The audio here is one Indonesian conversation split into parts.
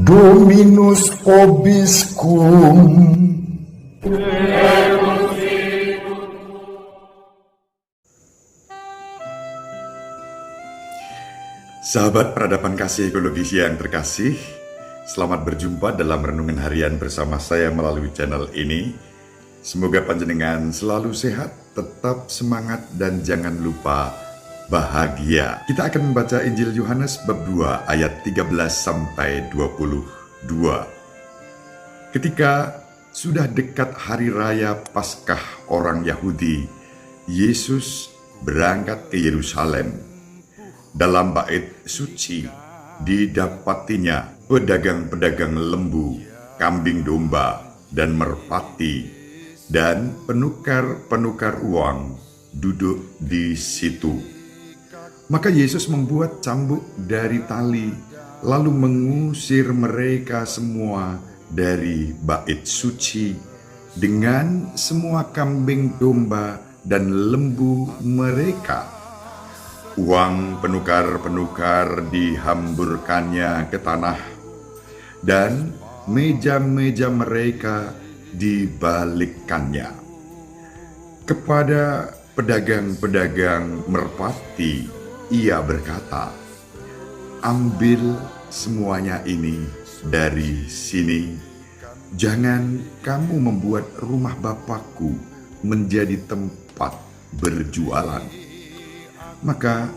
Dominus vobiscum. Sahabat peradaban kasih ekologis yang terkasih, selamat berjumpa dalam renungan harian bersama saya melalui channel ini. Semoga panjenengan selalu sehat, tetap semangat, dan jangan lupa bahagia. Kita akan membaca Injil Yohanes bab 2 ayat 13-22. Ketika sudah dekat hari raya Paskah orang Yahudi, Yesus berangkat ke Yerusalem. Dalam bait suci didapatinya pedagang-pedagang lembu, kambing domba, dan merpati, dan penukar-penukar uang duduk di situ. Maka Yesus membuat cambuk dari tali, lalu mengusir mereka semua dari bait suci dengan semua kambing domba dan lembu mereka. Uang penukar-penukar dihamburkannya ke tanah, dan meja-meja mereka dibalikkannya. Kepada pedagang-pedagang merpati, ia berkata, "Ambil semuanya ini dari sini. Jangan kamu membuat rumah Bapakku menjadi tempat berjualan." Maka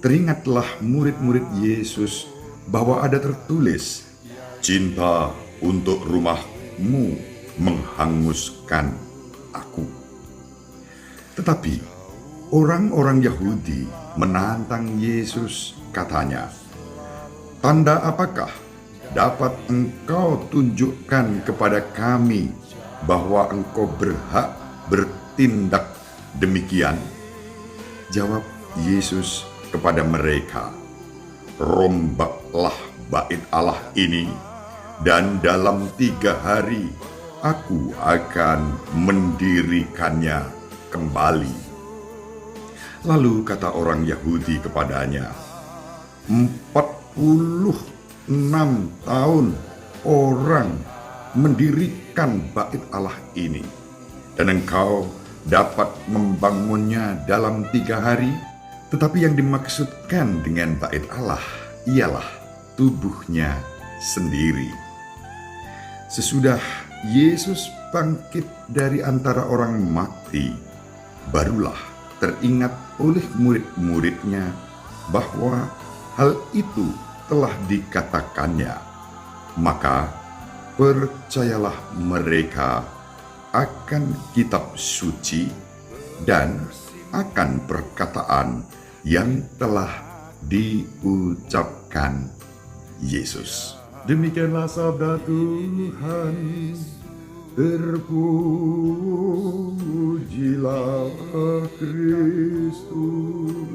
teringatlah murid-murid Yesus bahwa ada tertulis, "Cinta untuk rumahmu menghanguskan aku." Tetapi orang-orang Yahudi menantang Yesus, katanya, "Tanda apakah dapat engkau tunjukkan kepada kami bahwa engkau berhak bertindak demikian?" Jawab Yesus kepada mereka, "Rombaklah bait Allah ini, dan dalam 3 hari aku akan mendirikannya kembali." Lalu kata orang Yahudi kepadanya, 46 tahun orang mendirikan bait Allah ini, dan engkau dapat membangunnya dalam 3 hari? Tetapi yang dimaksudkan dengan bait Allah ialah tubuhnya sendiri. Sesudah Yesus bangkit dari antara orang mati, barulah teringat oleh murid-muridnya bahwa hal itu telah dikatakannya. Maka percayalah mereka akan kitab suci dan akan perkataan yang telah diucapkan Yesus. Demikianlah sabda Tuhan. Terpujilah Kristus.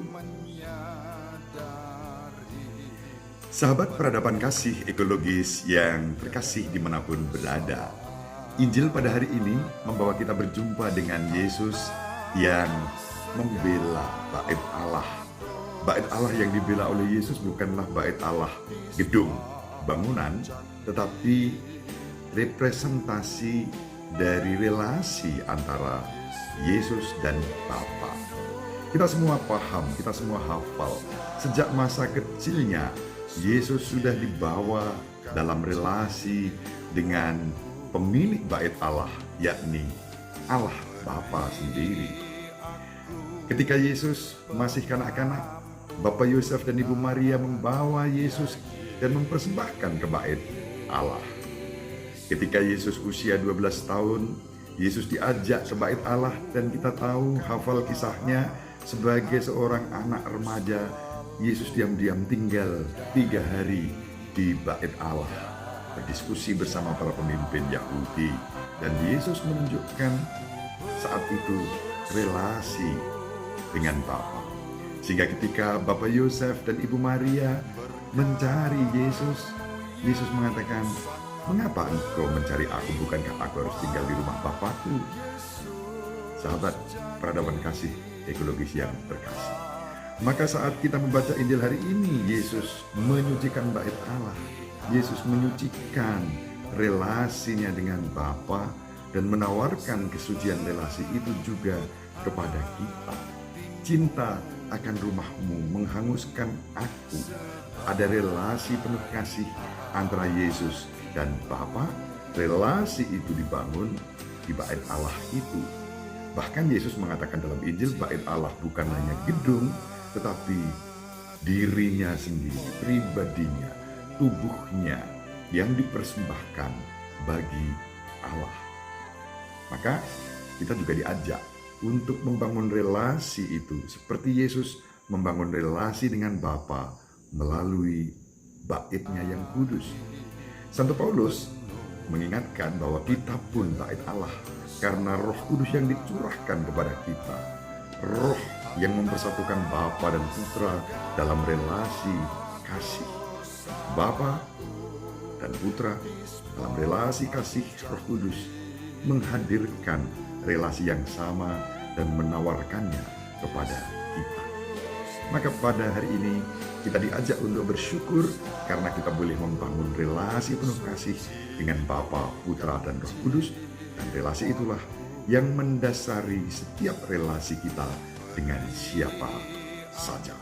Sahabat peradaban kasih ekologis yang terkasih dimanapun berada, Injil pada hari ini membawa kita berjumpa dengan Yesus yang membela bait Allah. Bait Allah yang dibela oleh Yesus bukanlah bait Allah gedung, bangunan, tetapi representasi dari relasi antara Yesus dan Bapa. Kita semua paham, kita semua hafal, sejak masa kecilnya Yesus sudah dibawa dalam relasi dengan pemilik bait Allah, yakni Allah Bapa sendiri. Ketika Yesus masih kanak-kanak, Bapak Yosef dan Ibu Maria membawa Yesus dan mempersembahkan ke bait Allah. Ketika Yesus usia 12 tahun, Yesus diajak ke bait Allah, dan kita tahu hafal kisahnya. Sebagai seorang anak remaja, Yesus diam-diam tinggal 3 hari di bait Allah, berdiskusi bersama para pemimpin Yahudi, dan Yesus menunjukkan saat itu relasi dengan Bapa. Sehingga ketika Bapak Yosef dan Ibu Maria mencari Yesus, Yesus mengatakan, "Mengapa engkau mencari aku? Bukankah aku harus tinggal di rumah Bapakku?" Sahabat peradaban kasih ekologis yang terkasih, Maka saat kita membaca Injil hari ini, Yesus menyucikan bait Allah. Yesus menyucikan relasinya dengan Bapa dan menawarkan kesucian relasi itu juga kepada kita. Cinta akan rumahmu menghanguskan aku. Ada relasi penuh kasih antara Yesus dan Bapa. Relasi itu dibangun di bait Allah itu. Bahkan Yesus mengatakan dalam Injil, bait Allah bukan hanya gedung, tetapi dirinya sendiri, pribadinya, tubuhnya yang dipersembahkan bagi Allah. Maka kita juga diajak untuk membangun relasi itu seperti Yesus membangun relasi dengan Bapa melalui baitnya yang kudus. Santo Paulus mengingatkan bahwa kita pun bait Allah karena Roh Kudus yang dicurahkan kepada kita. Roh yang mempersatukan Bapa dan Putra dalam relasi kasih. Bapa dan Putra dalam relasi kasih Roh Kudus menghadirkan relasi yang sama dan menawarkannya kepada kita. Maka pada hari ini kita diajak untuk bersyukur karena kita boleh membangun relasi penuh kasih dengan Bapa, Putra, dan Roh Kudus. Dan relasi itulah yang mendasari setiap relasi kita dengan siapa saja.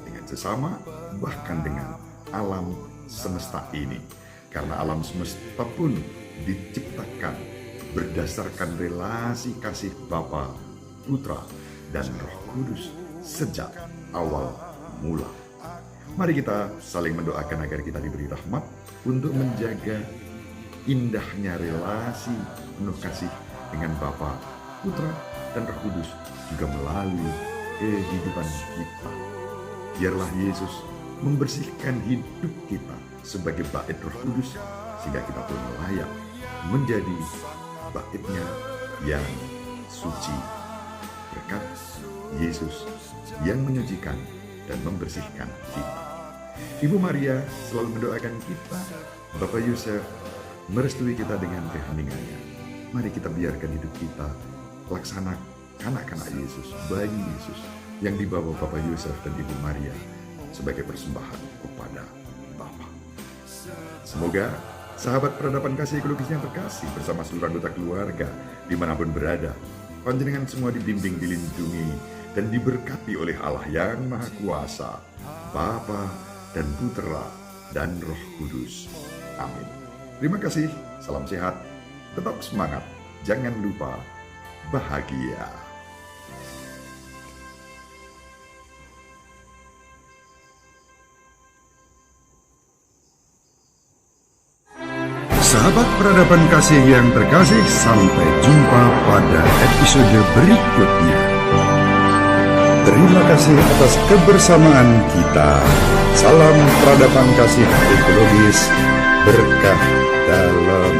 Dengan sesama, bahkan dengan alam semesta ini. Karena alam semesta pun diciptakan berdasarkan relasi kasih Bapa, Putra, dan Roh Kudus sejak awal mula. Mari kita saling mendoakan agar kita diberi rahmat untuk menjaga indahnya relasi penuh kasih dengan Bapa, Putra, dan Roh Kudus juga melalui kehidupan kita. Biarlah Yesus membersihkan hidup kita sebagai bait Roh Kudus sehingga kita pun layak menjadi baitnya yang suci. Berkat Yesus yang menyucikan dan membersihkan kita. Ibu Maria selalu mendoakan kita. Bapak Yosef merestui kita dengan keheningannya. Mari kita biarkan hidup kita laksana anak-anak Yesus, bayi Yesus yang dibawa Bapak Yosef dan Ibu Maria sebagai persembahan kepada Bapa. Semoga sahabat peradaban kasih ekologis yang terkasih bersama seluruh anggota keluarga dimanapun berada, panjenengan semua dibimbing, dilindungi, dan diberkati oleh Allah yang Maha Kuasa, Bapa dan Putra dan Roh Kudus. Amin. Terima kasih, salam sehat, tetap semangat, jangan lupa bahagia. Sahabat peradaban kasih yang terkasih, sampai jumpa pada episode berikutnya. Terima kasih atas kebersamaan kita. Salam peradaban kasih ekologis, berkah dalam